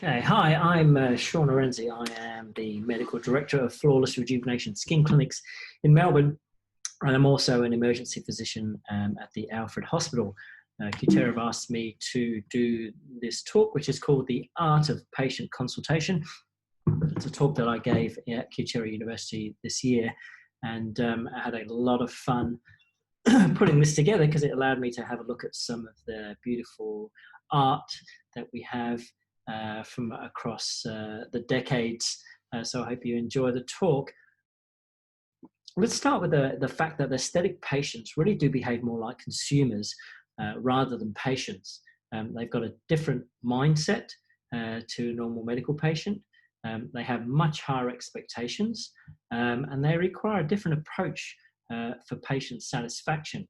Okay, hi, I'm Sean Arendse. I am the Medical Director of Flawless Rejuvenation Skin Clinics in Melbourne, and I'm also an emergency physician at the Alfred Hospital. Qtera have asked me to do this talk, which is called The Art of Patient Consultation. It's a talk that I gave at Qtera University this year, and I had a lot of fun putting this together because it allowed me to have a look at some of the beautiful art that we have from across the decades. So I hope you enjoy the talk. Let's start with the fact that aesthetic patients really do behave more like consumers rather than patients. They've got a different mindset to a normal medical patient. They have much higher expectations and they require a different approach for patient satisfaction.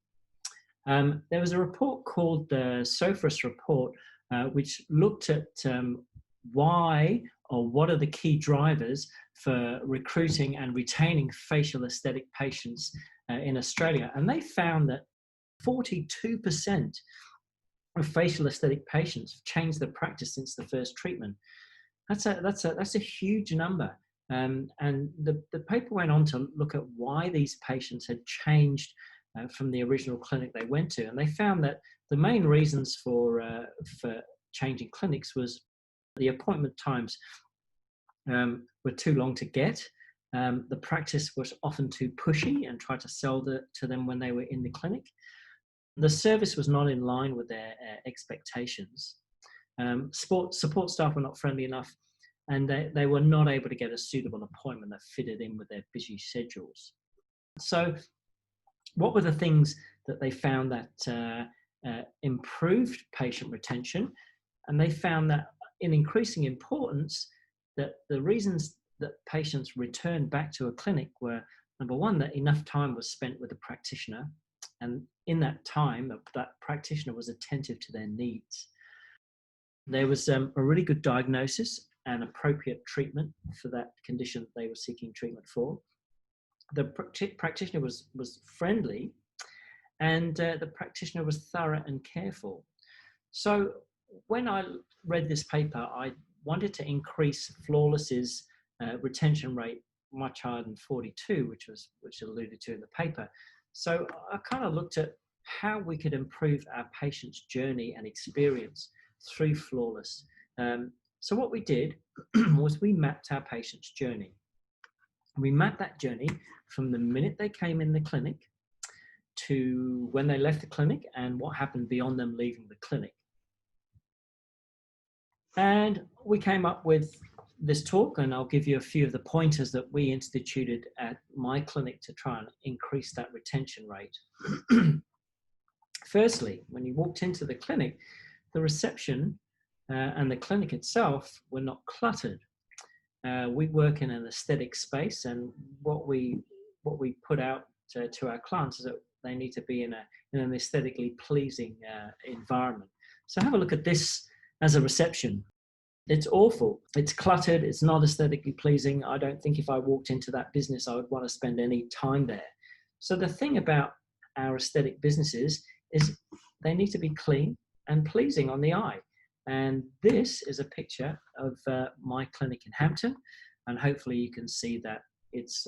There was a report called the SOFRIS report, which looked at why or what are the key drivers for recruiting and retaining facial aesthetic patients in Australia. And they found that 42% of facial aesthetic patients have changed their practice since the first treatment. That's a huge number. And the paper went on to look at why these patients had changed from the original clinic they went to. And they found that the main reasons for changing clinics was the appointment times were too long to get. The practice was often too pushy and tried to sell to them when they were in the clinic. The service was not in line with their expectations. Support staff were not friendly enough, and they were not able to get a suitable appointment that fitted in with their busy schedules. So what were the things that they found that improved patient retention? And they found that in increasing importance, that the reasons that patients returned back to a clinic were, number one, that enough time was spent with the practitioner, and in that time, that practitioner was attentive to their needs. There was a really good diagnosis and appropriate treatment for that condition they were seeking treatment for. The practitioner was friendly, and the practitioner was thorough and careful. So when I read this paper, I wanted to increase Flawless's retention rate much higher than 42, which alluded to in the paper. So I kind of looked at how we could improve our patient's journey and experience through Flawless. So what we did was we mapped our patient's journey. We mapped that journey from the minute they came in the clinic to when they left the clinic and what happened beyond them leaving the clinic. And we came up with this talk, and I'll give you a few of the pointers that we instituted at my clinic to try and increase that retention rate. Firstly, when you walked into the clinic, the reception and the clinic itself were not cluttered. We work in an aesthetic space, and what we put out to our clients is that they need to be in an aesthetically pleasing environment. So have a look at this as a reception. It's awful. It's cluttered. It's not aesthetically pleasing. I don't think if I walked into that business, I would want to spend any time there. So the thing about our aesthetic businesses is they need to be clean and pleasing on the eye. And this is a picture of my clinic in Hampton, and hopefully you can see that it's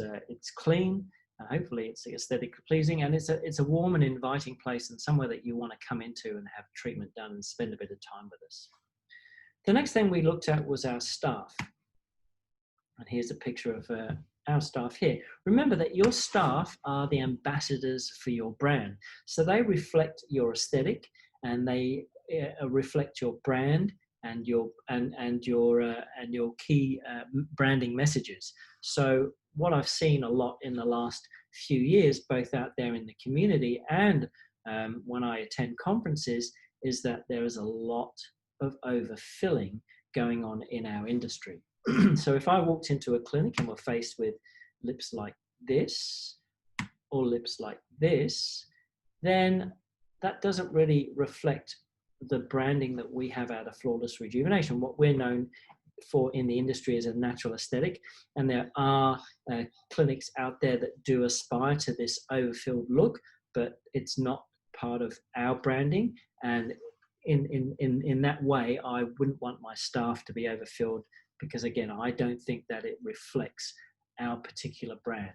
clean, and hopefully it's aesthetically pleasing, and it's a warm and inviting place, and somewhere that you want to come into and have treatment done and spend a bit of time with us. The next thing we looked at was our staff, and here's a picture of our staff here. Remember that your staff are the ambassadors for your brand, so they reflect your aesthetic, and they reflect your brand and your key branding messages. So what I've seen a lot in the last few years, both out there in the community and when I attend conferences, is that there is a lot of overfilling going on in our industry. So if I walked into a clinic and were faced with lips like this or lips like this, then that doesn't really reflect the branding that we have out of Flawless Rejuvenation. What we're known for in the industry is a natural aesthetic, and there are clinics out there that do aspire to this overfilled look, but it's not part of our branding, and in that way, I wouldn't want my staff to be overfilled, because again, I don't think that it reflects our particular brand.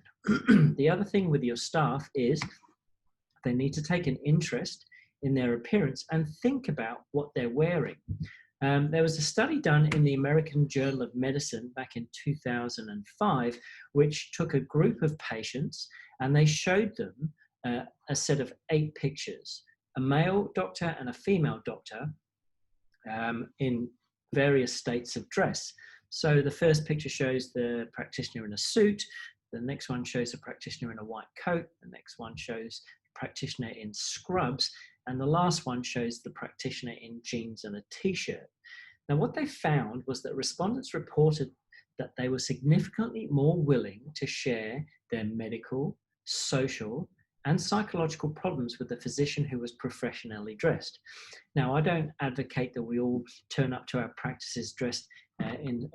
The other thing with your staff is they need to take an interest in their appearance and think about what they're wearing. There was a study done in the American Journal of Medicine back in 2005, which took a group of patients and they showed them a set of 8 pictures, a male doctor and a female doctor in various states of dress. So the first picture shows the practitioner in a suit, the next one shows the practitioner in a white coat, the next one shows the practitioner in scrubs, and the last one shows the practitioner in jeans and a t-shirt. Now, what they found was that respondents reported that they were significantly more willing to share their medical, social, and psychological problems with the physician who was professionally dressed. Now, I don't advocate that we all turn up to our practices dressed in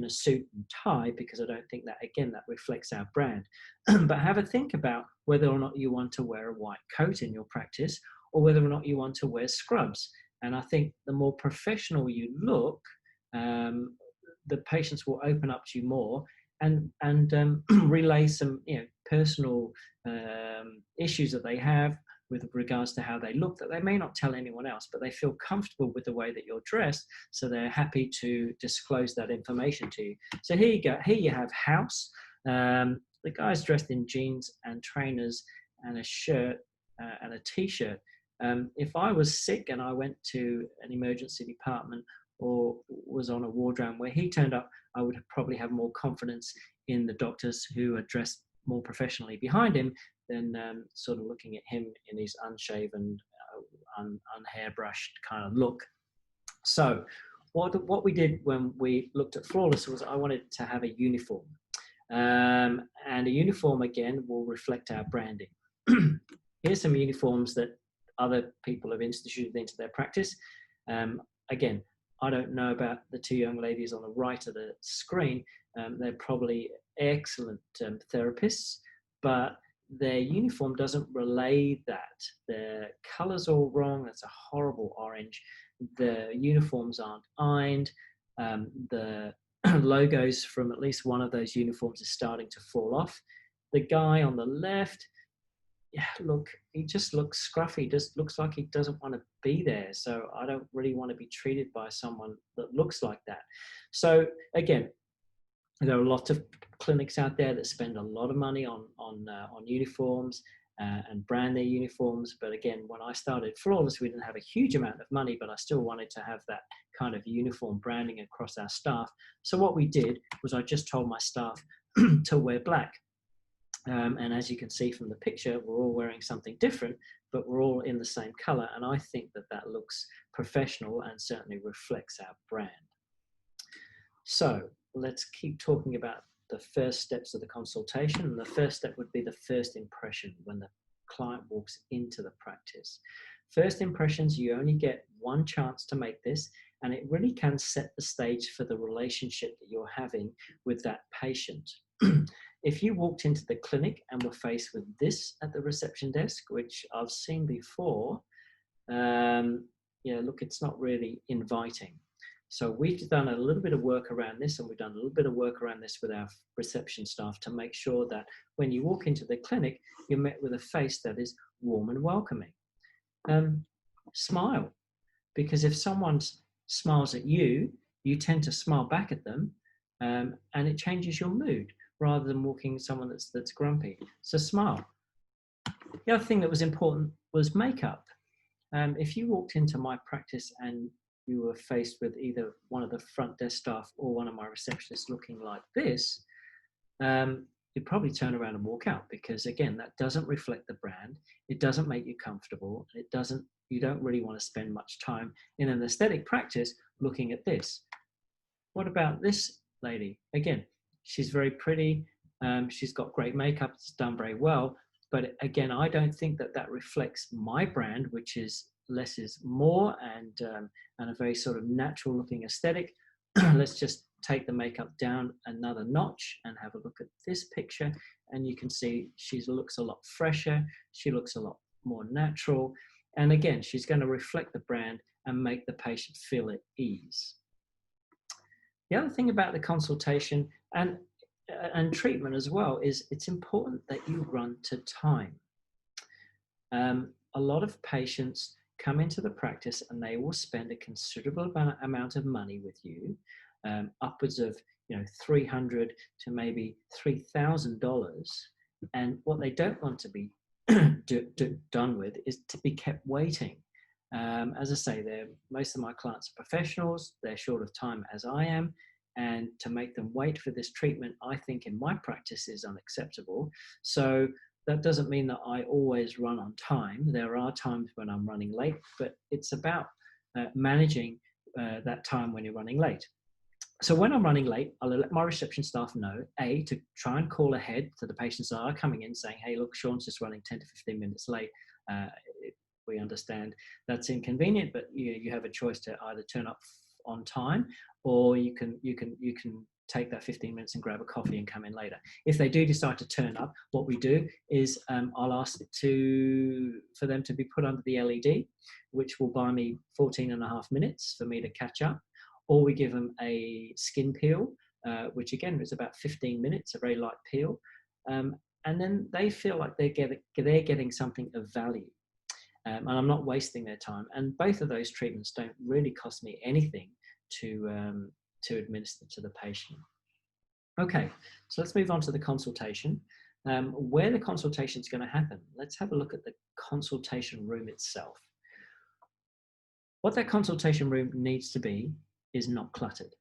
a suit and tie, because I don't think that, again, that reflects our brand. But have a think about whether or not you want to wear a white coat in your practice, or whether or not you want to wear scrubs. And I think the more professional you look, the patients will open up to you more and relay some personal issues that they have with regards to how they look, that they may not tell anyone else, but they feel comfortable with the way that you're dressed, so they're happy to disclose that information to you. So here you go. Here you have House. The guy's dressed in jeans and trainers and a shirt and a t-shirt. If I was sick and I went to an emergency department or was on a ward round where he turned up, I would probably have more confidence in the doctors who are dressed more professionally behind him than sort of looking at him in his unshaven, unhairbrushed kind of look. So what we did when we looked at Flawless was I wanted to have a uniform. And a uniform, again, will reflect our branding. Here's some uniforms that other people have instituted into their practice. Again, I don't know about the 2 young ladies on the right of the screen. They're probably excellent therapists, but their uniform doesn't relay that. The color's all wrong. That's a horrible orange. The uniforms aren't ironed. The logos from at least one of those uniforms is starting to fall off. The guy on the left, yeah, look, he just looks scruffy, just looks like he doesn't want to be there. So I don't really want to be treated by someone that looks like that. So again, there are a lot of clinics out there that spend a lot of money on uniforms and brand their uniforms. But again, when I started Flawless, we didn't have a huge amount of money, but I still wanted to have that kind of uniform branding across our staff. So what we did was I just told my staff to wear black. And as you can see from the picture, we're all wearing something different, but we're all in the same color. And I think that that looks professional and certainly reflects our brand. So let's keep talking about the first steps of the consultation. And the first step would be the first impression when the client walks into the practice. First impressions, you only get one chance to make this, and it really can set the stage for the relationship that you're having with that patient. If you walked into the clinic and were faced with this at the reception desk, which I've seen before, look, it's not really inviting. So we've done a little bit of work around this, and we've done a little bit of work around this with our reception staff to make sure that when you walk into the clinic, you're met with a face that is warm and welcoming. Smile, because if someone smiles at you, you tend to smile back at them, and it changes your mood rather than walking someone that's grumpy. So smile. The other thing that was important was makeup. If you walked into my practice and you were faced with either one of the front desk staff or one of my receptionists looking like this, you'd probably turn around and walk out, because again, that doesn't reflect the brand. It doesn't make you comfortable. You don't really want to spend much time in an aesthetic practice looking at this. What about this lady? Again, she's very pretty. She's got great makeup. It's done very well. But again, I don't think that that reflects my brand, which is less is more, and a very sort of natural looking aesthetic. Let's just take the makeup down another notch and have a look at this picture, and you can see she looks a lot fresher. She looks a lot more natural. And again, she's going to reflect the brand, and make the patient feel at ease. The other thing about the consultation and treatment as well is it's important that you run to time. A lot of patients come into the practice and they will spend a considerable amount of money with you, upwards of $300 to maybe $3,000, and what they don't want to be done with is to be kept waiting. As I say, most of my clients are professionals, they're short of time as I am, and to make them wait for this treatment, I think in my practice is unacceptable. So that doesn't mean that I always run on time. There are times when I'm running late, but it's about managing that time when you're running late. So when I'm running late, I'll let my reception staff know, to try and call ahead to the patients that are coming in saying, hey, look, Sean's just running 10 to 15 minutes late. We understand that's inconvenient, but you have a choice to either turn up on time, or you can take that 15 minutes and grab a coffee and come in later. If they do decide to turn up, what we do is I'll ask for them to be put under the LED, which will buy me 14.5 minutes for me to catch up, or we give them a skin peel, which again is about 15 minutes, a very light peel, and then they feel like they're getting something of value. And I'm not wasting their time. And both of those treatments don't really cost me anything to administer to the patient. Okay, so let's move on to the consultation. Where the consultation is going to happen, let's have a look at the consultation room itself. What that consultation room needs to be is not cluttered.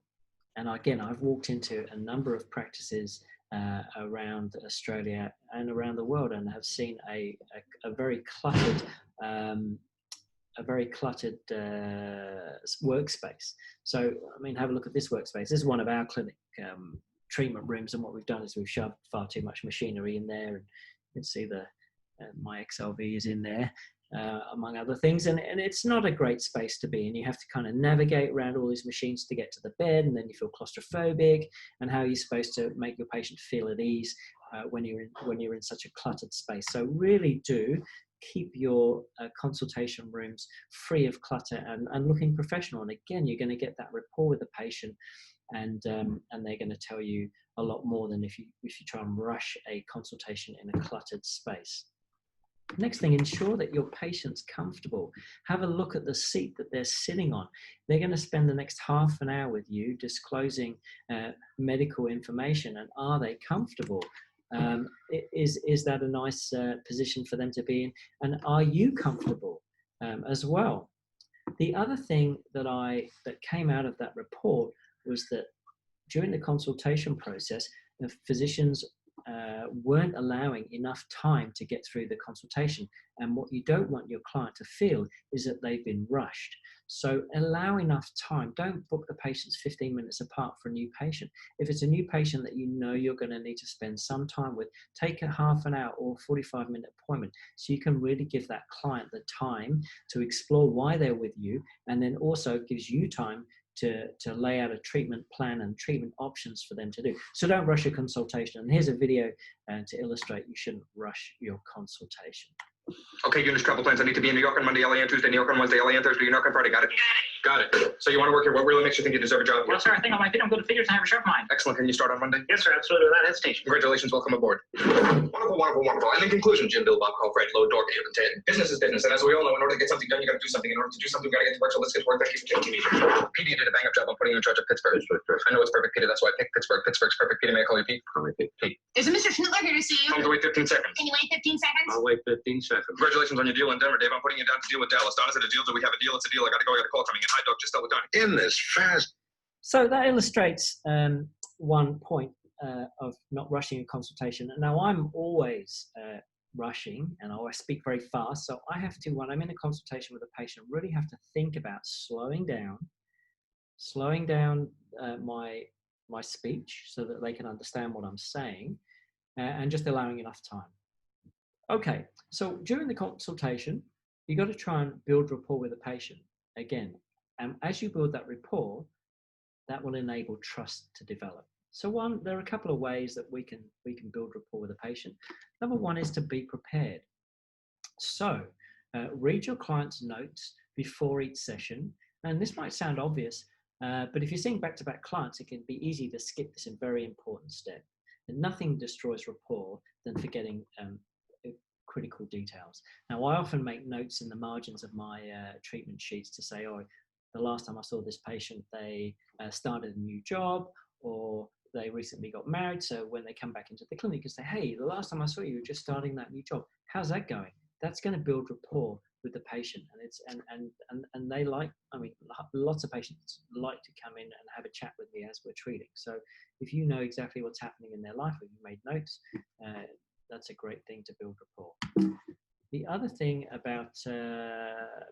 And again, I've walked into a number of practices around Australia and around the world, and have seen a very cluttered workspace. So, I mean, have a look at this workspace. This is one of our clinic treatment rooms, and what we've done is we've shoved far too much machinery in there, and you can see my XLV is in there, among other things, and it's not a great space to be in. You have to kind of navigate around all these machines to get to the bed, and then you feel claustrophobic, and how are you supposed to make your patient feel at ease when you're in such a cluttered space? So really do keep your consultation rooms free of clutter and looking professional. And again, you're going to get that rapport with the patient, and they're going to tell you a lot more than if you try and rush a consultation in a cluttered space. Next thing, ensure that your patient's comfortable. Have a look at the seat that they're sitting on. They're going to spend the next half an hour with you disclosing medical information, and are they comfortable? Is that a nice position for them to be in? And are you comfortable as well? The other thing that came out of that report was that during the consultation process, the physicians weren't allowing enough time to get through the consultation. And what you don't want your client to feel is that they've been rushed. So allow enough time. Don't book the patients 15 minutes apart for a new patient. If it's a new patient that you know you're going to need to spend some time with, take a half an hour or 45-minute appointment, so you can really give that client the time to explore why they're with you, and then also gives you time to lay out a treatment plan and treatment options for them to do. So don't rush a consultation. And here's a video to illustrate you shouldn't rush your consultation. Okay, Eunice, travel plans. I need to be in New York on Monday, LA on Tuesday, New York on Wednesday, LA on Thursday, New York on Friday. Got it? Got it. So you want to work here? What really makes you think you deserve a job here? Well, sir, I think on my feet I'm good at figures and I have a sharp mind. Excellent. Can you start on Monday? Yes, sir, absolutely, without hesitation. Congratulations. Welcome aboard. Wonderful, wonderful, wonderful. And in conclusion, Jim, Bill, Bob, Call, Fred, Load, Dork, Abe, and Ted. Business is business. And as we all know, in order to get something done, you got to do something. In order to do something, we got to get to work. So let's get to work. Thank you for taking me. Petey, you did a bang-up job on putting you in charge of Pittsburgh. I know it's perfect, Peter. That's why I picked Pittsburgh. Pittsburgh's perfect. Peter, may I call you Pete? Call me Pete. Is a Mr. Schindler here to see you? Time to wait 15 seconds. Can you wait 15 seconds? I'll wait 15 seconds. Congratulations on your deal in Denver, Dave. I'm putting you down to deal with Dallas. Don, is it a deal? Do we have a deal? It's a deal. I got to go. I got a call coming in. Hi, Doc. Just tell the Donnie. In this fast. So that illustrates one point of not rushing a consultation. Now, I'm always rushing, and I always speak very fast. So I have to, when I'm in a consultation with a patient, really have to think about slowing down my speech so that they can understand what I'm saying, and just allowing enough time. Okay, so during the consultation, you got to try and build rapport with the patient. Again, as you build that rapport, that will enable trust to develop. So there are a couple of ways that we can build rapport with a patient. Number one is to be prepared. So read your client's notes before each session. And this might sound obvious, but if you're seeing back-to-back clients, it can be easy to skip this very important step. And nothing destroys rapport than forgetting critical details. Now, I often make notes in the margins of my treatment sheets to say, oh, the last time I saw this patient, they started a new job, or they recently got married. So when they come back into the clinic and say, hey, the last time I saw you, you were just starting that new job. How's that going? That's going to build rapport with the patient. And it's and they like, I mean, lots of patients like to come in and have a chat with me as we're treating. So if you know exactly what's happening in their life, or you made notes, that's a great thing to build rapport. The other thing about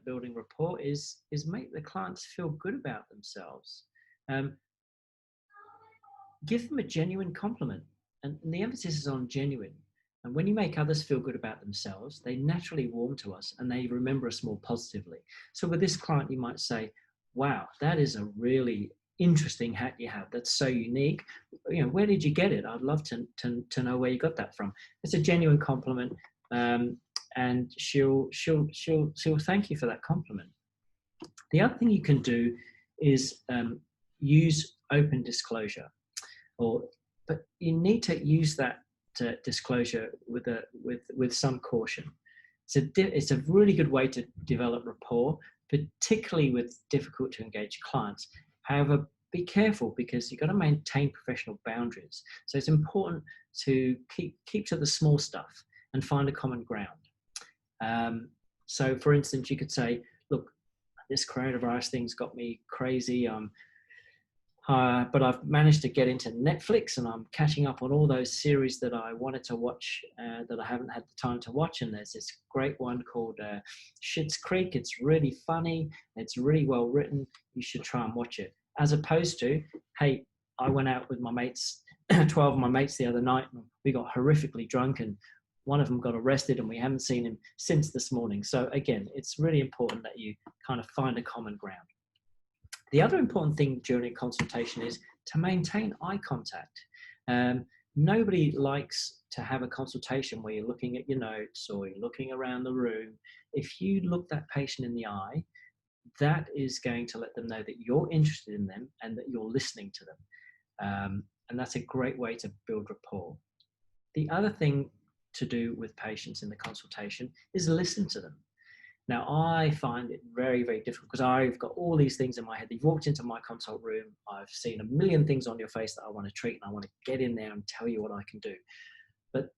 building rapport is make the clients feel good about themselves. Give them a genuine compliment, and the emphasis is on genuine. And when you make others feel good about themselves, they naturally warm to us and they remember us more positively. So with this client, you might say, wow, that is a really interesting hat you have. That's so unique. You know, where did you get it? I'd love to know where you got that from. It's a genuine compliment. And she'll thank you for that compliment. The other thing you can do is use open disclosure, but you need to use that disclosure with some caution. It's a really good way to develop rapport, particularly with difficult to engage clients. However, be careful, because you've got to maintain professional boundaries. So it's important to keep to the small stuff and find a common ground. So for instance, you could say, look, this coronavirus thing's got me crazy. But I've managed to get into Netflix and I'm catching up on all those series that I wanted to watch that I haven't had the time to watch. And there's this great one called Schitt's Creek. It's really funny. It's really well written. You should try and watch it. As opposed to, hey, I went out with my mates, 12 of my mates the other night, and we got horrifically drunk, and one of them got arrested and we haven't seen him since this morning. So again, it's really important that you kind of find a common ground. The other important thing during a consultation is to maintain eye contact. Nobody likes to have a consultation where you're looking at your notes or you're looking around the room. If you look that patient in the eye, that is going to let them know that you're interested in them and that you're listening to them. And that's a great way to build rapport. The other thing to do with patients in the consultation is listen to them. Now, I find it very, very difficult because I've got all these things in my head. You've walked into my consult room. I've seen a million things on your face that I want to treat, and I want to get in there and tell you what I can do. But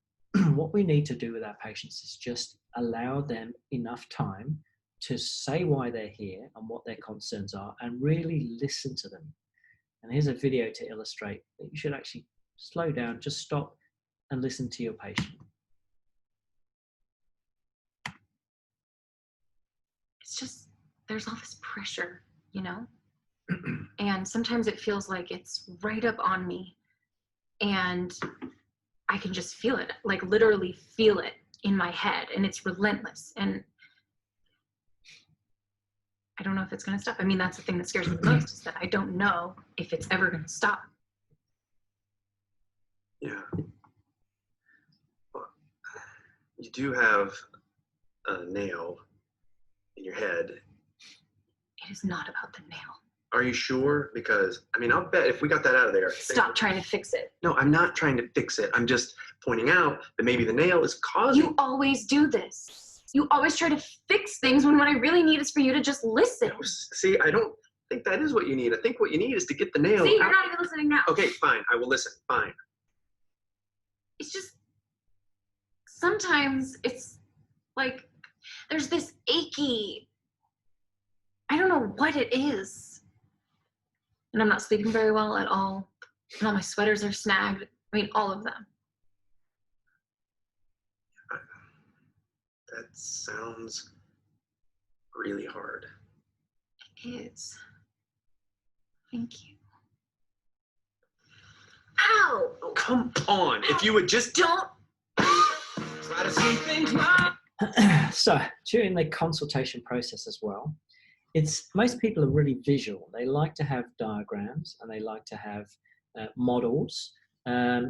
what we need to do with our patients is just allow them enough time to say why they're here and what their concerns are, and really listen to them. And here's a video to illustrate that you should actually slow down, just stop and listen to your patient. It's just, there's all this pressure, you know? And sometimes it feels like it's right up on me, and I can just feel it, like literally feel it in my head, and it's relentless. And I don't know if it's going to stop. I mean, that's the thing that scares me the most, is that I don't know if it's ever going to stop. Yeah. Well, you do have a nail in your head. It is not about the nail. Are you sure? Because, I mean, I'll bet if we got that out of there. Stop trying to fix it. No, I'm not trying to fix it. I'm just pointing out that maybe the nail is causing. You always do this. You always try to fix things when what I really need is for you to just listen. See, I don't think that is what you need. I think what you need is to get the nail See, out. you're not even listening now. Okay, fine. I will listen. Fine. It's just, sometimes it's like, there's this achy, I don't know what it is. And I'm not sleeping very well at all. And all my sweaters are snagged. I mean, all of them. That sounds really hard. It is. Thank you. Ow! Oh, come on. If you would just Don't. Try to see things now. So during the consultation process as well, most people are really visual. They like to have diagrams and they like to have models.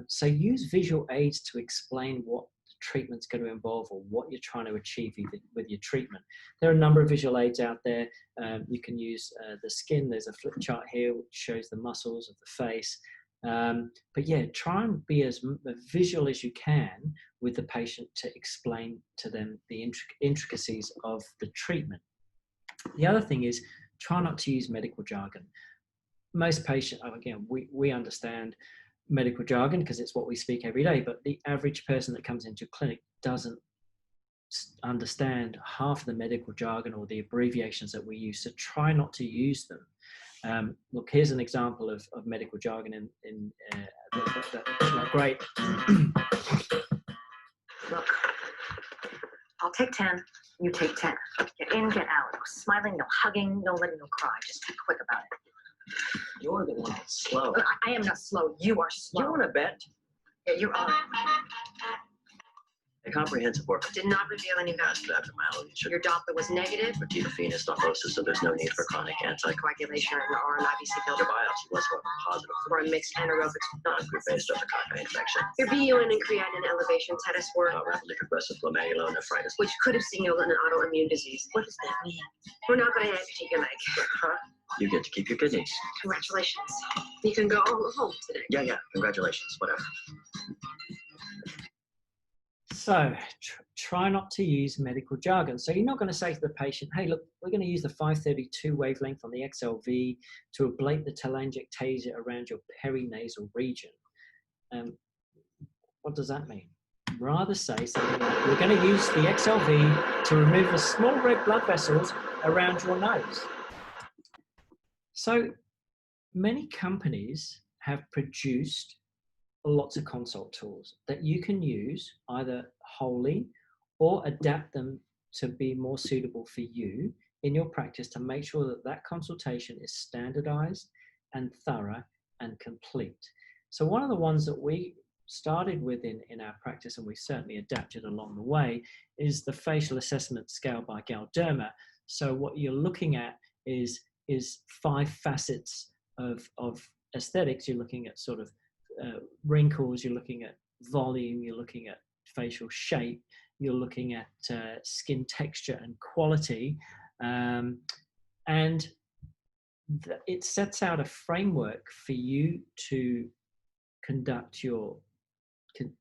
So use visual aids to explain what treatment's going to involve or what you're trying to achieve with your treatment. There are a number of visual aids out there. You can use the skin. There's a flip chart here which shows the muscles of the face. But yeah, try and be as visual as you can with the patient to explain to them the intricacies of the treatment. The other thing is try not to use medical jargon. Most patients, again, we understand medical jargon because it's what we speak every day, but the average person that comes into clinic doesn't understand half of the medical jargon or the abbreviations that we use, so try not to use them. Look, here's an example of medical jargon that's not great. Look, I'll take 10, you take 10. Get in, get out. No smiling, no hugging, no letting no cry. Just be quick about it. You're the one that's slow. I am not slow. You are slow. You want to bet? Yeah, you are. A comprehensive work Did not reveal any test for abnormality. Your Doppler was negative. for venous thrombosis, so there's no need for chronic Coagulation or an IVC Your filter biopsy was positive for a mixed anaerobic non-group based streptococci infection. Your BUN and creatinine elevations had us worried, Rapidly progressive glomerulonephritis. which could have signaled an autoimmune disease. What does that mean? We're not going to amputate your leg. Huh? You get to keep your kidneys. Congratulations. You can go home today. Yeah, congratulations, whatever. So try not to use medical jargon. So you're not going to say to the patient, hey, look, we're going to use the 532 wavelength on the XLV to ablate the telangiectasia around your perinasal region. What does that mean? Rather say something like, we're going to use the XLV to remove the small red blood vessels around your nose. So many companies have produced lots of consult tools that you can use either wholly or adapt them to be more suitable for you in your practice to make sure that that consultation is standardized and thorough and complete. So one of the ones that we started with in our practice, and we certainly adapted along the way, is the facial assessment scale by Galderma. So what you're looking at is 5 facets of aesthetics. You're looking at sort of wrinkles, you're looking at volume, you're looking at facial shape, you're looking at skin texture and quality, and it sets out a framework for you to conduct your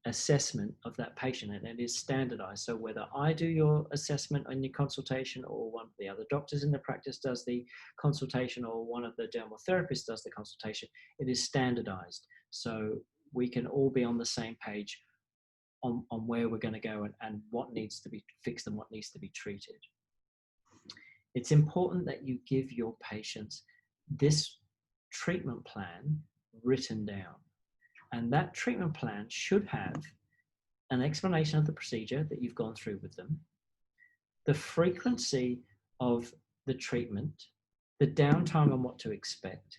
assessment of that patient, and it is standardized. So whether I do your assessment on your consultation, or one of the other doctors in the practice does the consultation, or one of the dermal therapists does the consultation, it is standardized. So we can all be on the same page on where we're going to go and what needs to be fixed and what needs to be treated. It's important that you give your patients this treatment plan written down. And that treatment plan should have an explanation of the procedure that you've gone through with them, the frequency of the treatment, the downtime and what to expect,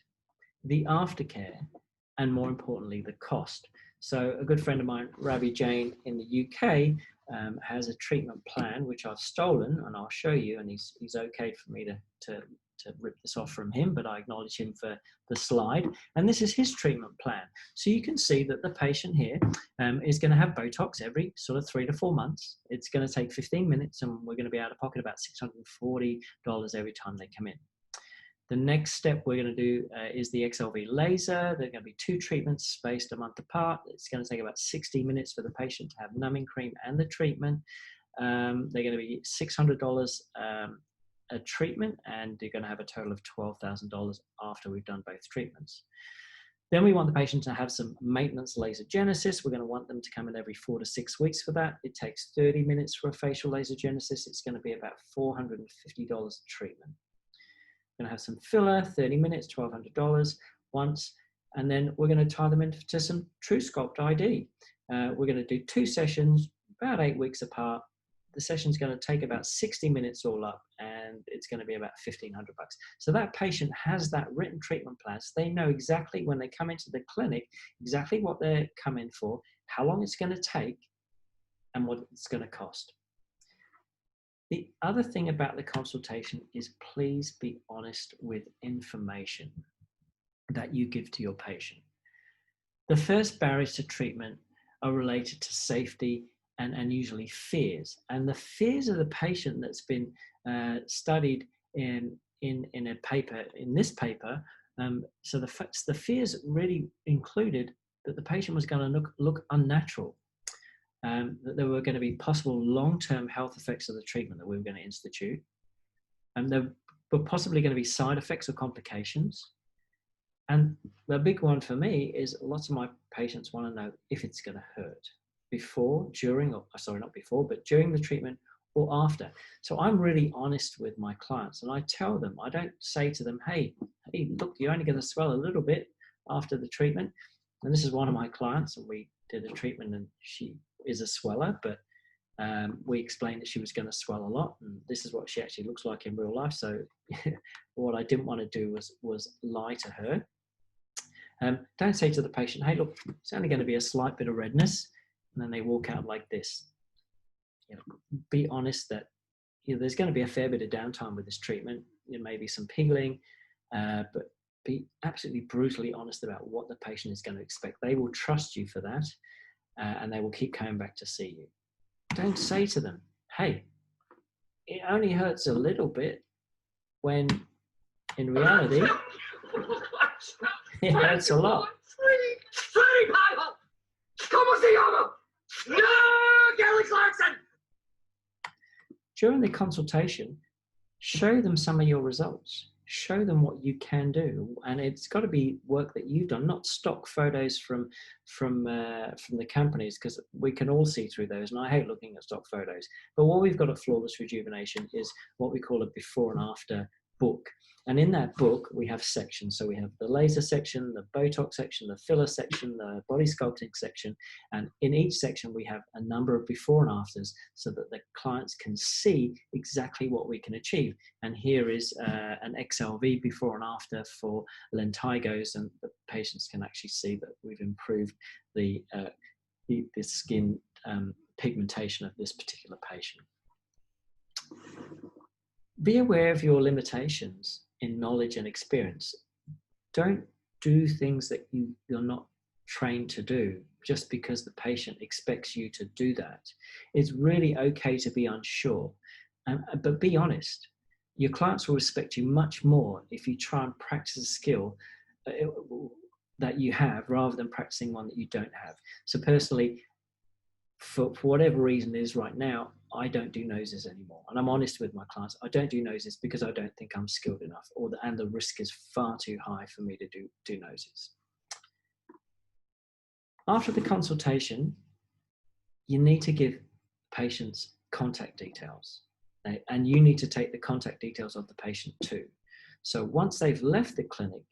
the aftercare, and more importantly, the cost. So a good friend of mine, Ravi Jain in the UK, has a treatment plan, which I've stolen, and I'll show you, and he's okayed for me to rip this off from him, but I acknowledge him for the slide. And this is his treatment plan. So you can see that the patient here is going to have Botox every sort of 3 to 4 months. It's going to take 15 minutes, and we're going to be out of pocket about $640 every time they come in. The next step we're going to do is the XLV laser. There are going to be 2 treatments spaced a month apart. It's going to take about 60 minutes for the patient to have numbing cream and the treatment. They're going to be $600 a treatment, and you're going to have a total of $12,000 after we've done both treatments. Then we want the patient to have some maintenance laser genesis. We're going to want them to come in every 4 to 6 weeks for that. It takes 30 minutes for a facial laser genesis. It's going to be about $450 a treatment. We're going to have some filler, 30 minutes, $1,200 once, and then we're going to tie them into some TrueSculpt ID. We're going to do 2 sessions, about 8 weeks apart. The session's going to take about 60 minutes all up, and it's going to be about $1,500. So that patient has that written treatment plan. So they know exactly when they come into the clinic, exactly what they're coming for, how long it's going to take, and what it's going to cost. The other thing about the consultation is please be honest with information that you give to your patient. The first barriers to treatment are related to safety and usually fears. And the fears of the patient that's been studied in a paper, in this paper, so the fears really included that the patient was going to look unnatural, that there were going to be possible long-term health effects of the treatment that we were going to institute, and there were possibly going to be side effects or complications. And the big one for me is lots of my patients want to know if it's going to hurt before, during, or sorry, not before, but during the treatment or after. So I'm really honest with my clients, and I tell them, I don't say to them, hey, look, you're only going to swell a little bit after the treatment. And this is one of my clients, and we did a treatment, and she is a sweller, but we explained that she was going to swell a lot, and this is what she actually looks like in real life. So what I didn't want to do was lie to her. Don't say to the patient, hey, look, it's only going to be a slight bit of redness, and then they walk out like this. Be honest that there's going to be a fair bit of downtime with this treatment. There may be some peeling, but be absolutely brutally honest about what the patient is going to expect. They will trust you for that, and they will keep coming back to see you. Don't say to them, hey, it only hurts a little bit, when in reality, it hurts a lot. Gary Clarkson! During the consultation, show them some of your results. Show them what you can do, and it's got to be work that you've done, not stock photos from the companies, because we can all see through those, and I hate looking at stock photos. But what we've got at Flawless Rejuvenation is what we call a before and after book. And in that book, we have sections. So we have the laser section, the Botox section, the filler section, the body sculpting section. And in each section, we have a number of before and afters so that the clients can see exactly what we can achieve. And here is an XLV before and after for lentigos, and the patients can actually see that we've improved the skin pigmentation of this particular patient. Be aware of your limitations in knowledge and experience. Don't do things that you're not trained to do just because the patient expects you to do that. It's really okay to be unsure, but be honest. Your clients will respect you much more if you try and practice a skill that you have rather than practicing one that you don't have. So personally, for whatever reason it is right now, I don't do noses anymore. And I'm honest with my clients. I don't do noses because I don't think I'm skilled enough, and the risk is far too high for me to do noses. After the consultation, you need to give patients contact details, and you need to take the contact details of the patient too. So once they've left the clinic,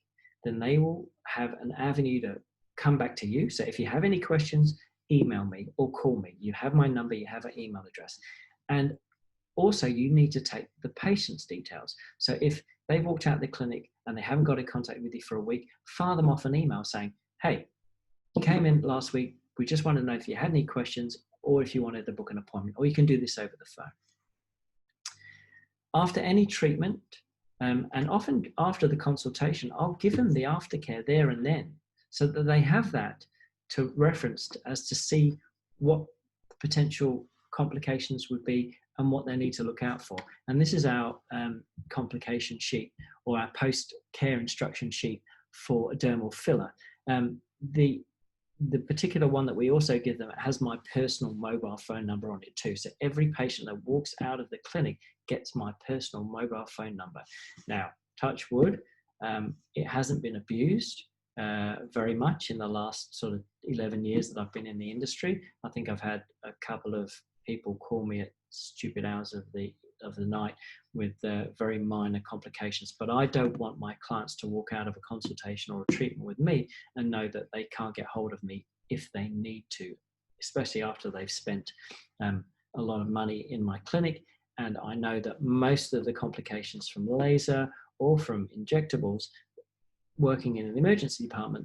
then they will have an avenue to come back to you. So if you have any questions, email me or call me. You have my number, you have an email address. And also you need to take the patient's details. So if they've walked out of the clinic and they haven't got in contact with you for a week, fire them off an email saying, hey, you came in last week, we just want to know if you had any questions or if you wanted to book an appointment, or you can do this over the phone. After any treatment, and often after the consultation, I'll give them the aftercare there and then so that they have that to reference as to see what potential complications would be and what they need to look out for. And this is our complication sheet, or our post-care instruction sheet for a dermal filler. The particular one that we also give them has my personal mobile phone number on it too. So every patient that walks out of the clinic gets my personal mobile phone number. Now, touch wood, it hasn't been abused very much in the last sort of 11 years that I've been in the industry. I think I've had a couple of people call me at stupid hours of the night with very minor complications, but I don't want my clients to walk out of a consultation or a treatment with me and know that they can't get hold of me if they need to, especially after they've spent a lot of money in my clinic. And I know that most of the complications from laser or from injectables, working in an emergency department,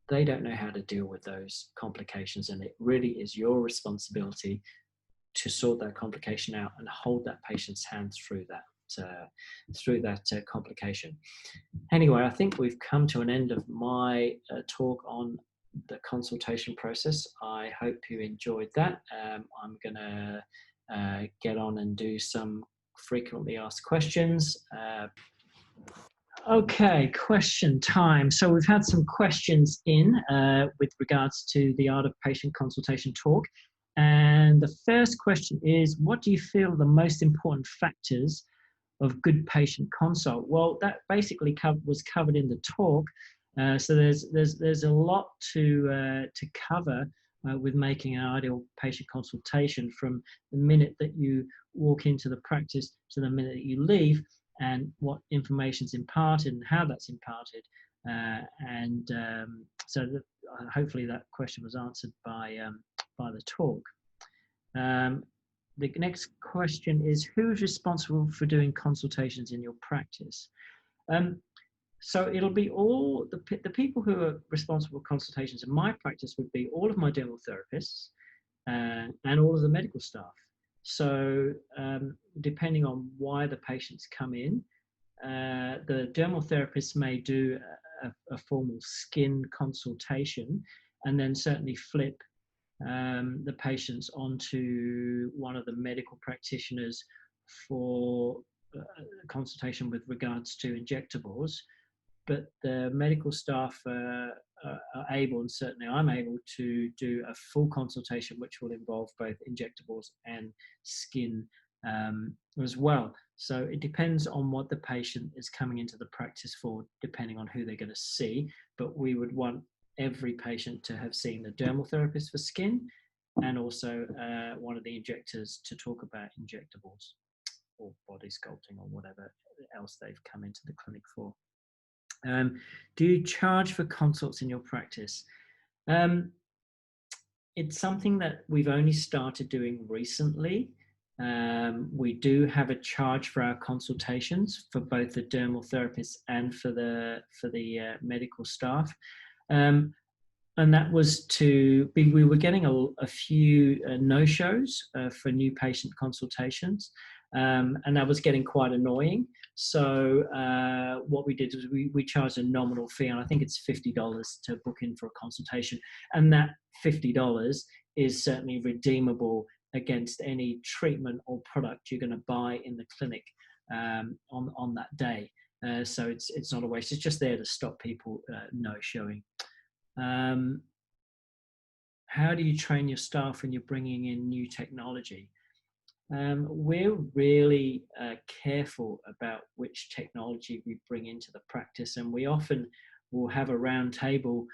they don't know how to deal with those complications, and it really is your responsibility to sort that complication out and hold that patient's hand through that complication. Anyway, I think we've come to an end of my talk on the consultation process. I hope you enjoyed that. I'm going to get on and do some frequently asked questions. Okay, question time. So we've had some questions in with regards to the Art of Patient Consultation talk. And the first question is, what do you feel are the most important factors of good patient consult? Well, that basically was covered in the talk. So there's a lot to cover with making an ideal patient consultation, from the minute that you walk into the practice to the minute that you leave, and what information is imparted and how that's imparted. So hopefully that question was answered by the talk. The next question is, who's responsible for doing consultations in your practice? So it'll be all the people who are responsible for consultations in my practice would be all of my dermal therapists and all of the medical staff. So depending on why the patients come in, the dermal therapists may do a formal skin consultation, and then certainly flip the patients onto one of the medical practitioners for consultation with regards to injectables. But the medical staff are able, and certainly I'm able, to do a full consultation, which will involve both injectables and skin as well. So it depends on what the patient is coming into the practice for, depending on who they're going to see. But we would want every patient to have seen the dermal therapist for skin, and also one of the injectors to talk about injectables or body sculpting or whatever else they've come into the clinic for. Do you charge for consults in your practice? It's something that we've only started doing recently. We do have a charge for our consultations for both the dermal therapists and for the medical staff. And that was we were getting a few no-shows for new patient consultations. And that was getting quite annoying. So what we did is we charged a nominal fee, and I think it's $50 to book in for a consultation. And that $50 is certainly redeemable against any treatment or product you're going to buy in the clinic on that day. So it's not a waste. It's just there to stop people no-showing. How do you train your staff when you're bringing in new technology? We're really careful about which technology we bring into the practice, and we often will have a round table.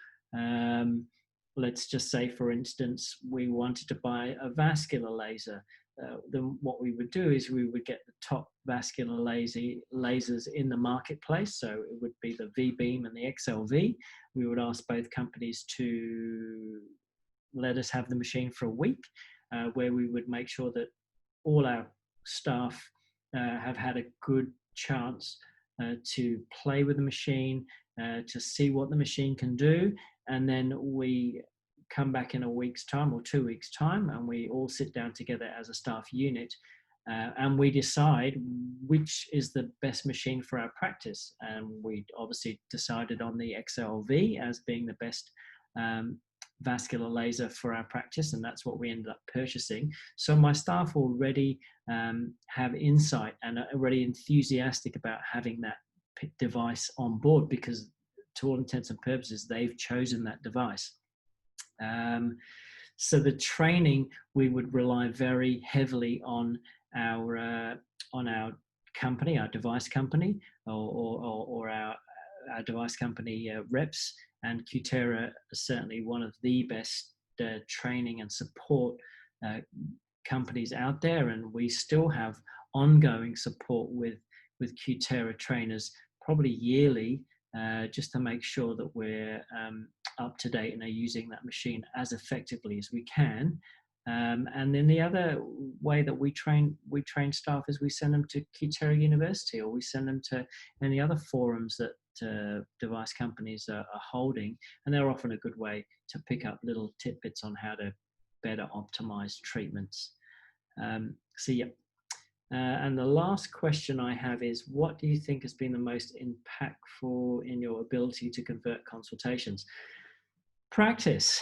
Let's just say, for instance, we wanted to buy a vascular laser. Then what we would do is we would get the top vascular lasers in the marketplace. So it would be the V-beam and the XLV. We would ask both companies to let us have the machine for a week, where we would make sure that all our staff have had a good chance to play with the machine, to see what the machine can do. And then we come back in a week's time or 2 weeks' time, and we all sit down together as a staff unit, and we decide which is the best machine for our practice. And we obviously decided on the XLV as being the best vascular laser for our practice, and that's what we ended up purchasing. So my staff already have insight and are already enthusiastic about having that device on board, because to all intents and purposes they've chosen that device. So the training, we would rely very heavily on our company, our device company, or our device company reps. And Cutera is certainly one of the best training and support companies out there, and we still have ongoing support with Cutera trainers, probably yearly, just to make sure that we're up to date and are using that machine as effectively as we can. And then the other way that we train staff is we send them to Cutera University, or we send them to any other forums that device companies are holding, and they're often a good way to pick up little tidbits on how to better optimize treatments. And the last question I have is, what do you think has been the most impactful in your ability to convert consultations? Practice,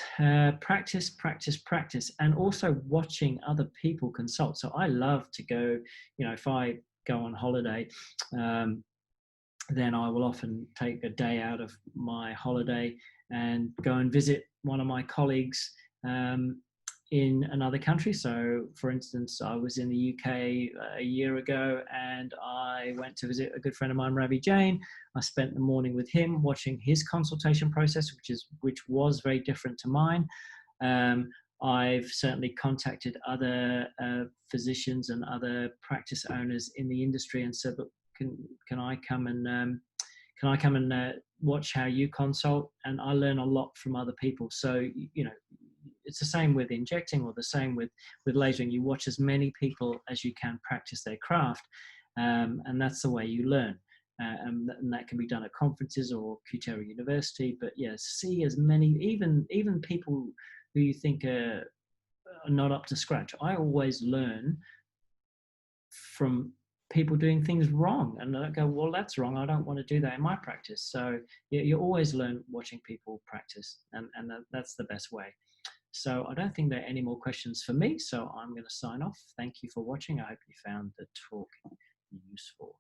practice, and also watching other people consult. So I love to go, if I go on holiday, then I will often take a day out of my holiday and go and visit one of my colleagues in another country. So, for instance, I was in the UK a year ago, and I went to visit a good friend of mine, Ravi Jain. I spent the morning with him watching his consultation process, which was very different to mine. I've certainly contacted other physicians and other practice owners in the industry and said, look, can I come and watch how you consult? And I learn a lot from other people. So, it's the same with injecting, or the same with lasering. You watch as many people as you can practice their craft, and that's the way you learn. And that can be done at conferences or Kutera University. But yeah, see as many, even people who you think are not up to scratch. I always learn from people doing things wrong, and I go, well, that's wrong, I don't want to do that in my practice. So you always learn watching people practice, and that's the best way. So I don't think there are any more questions for me, so I'm going to sign off. Thank you for watching. I hope you found the talk useful.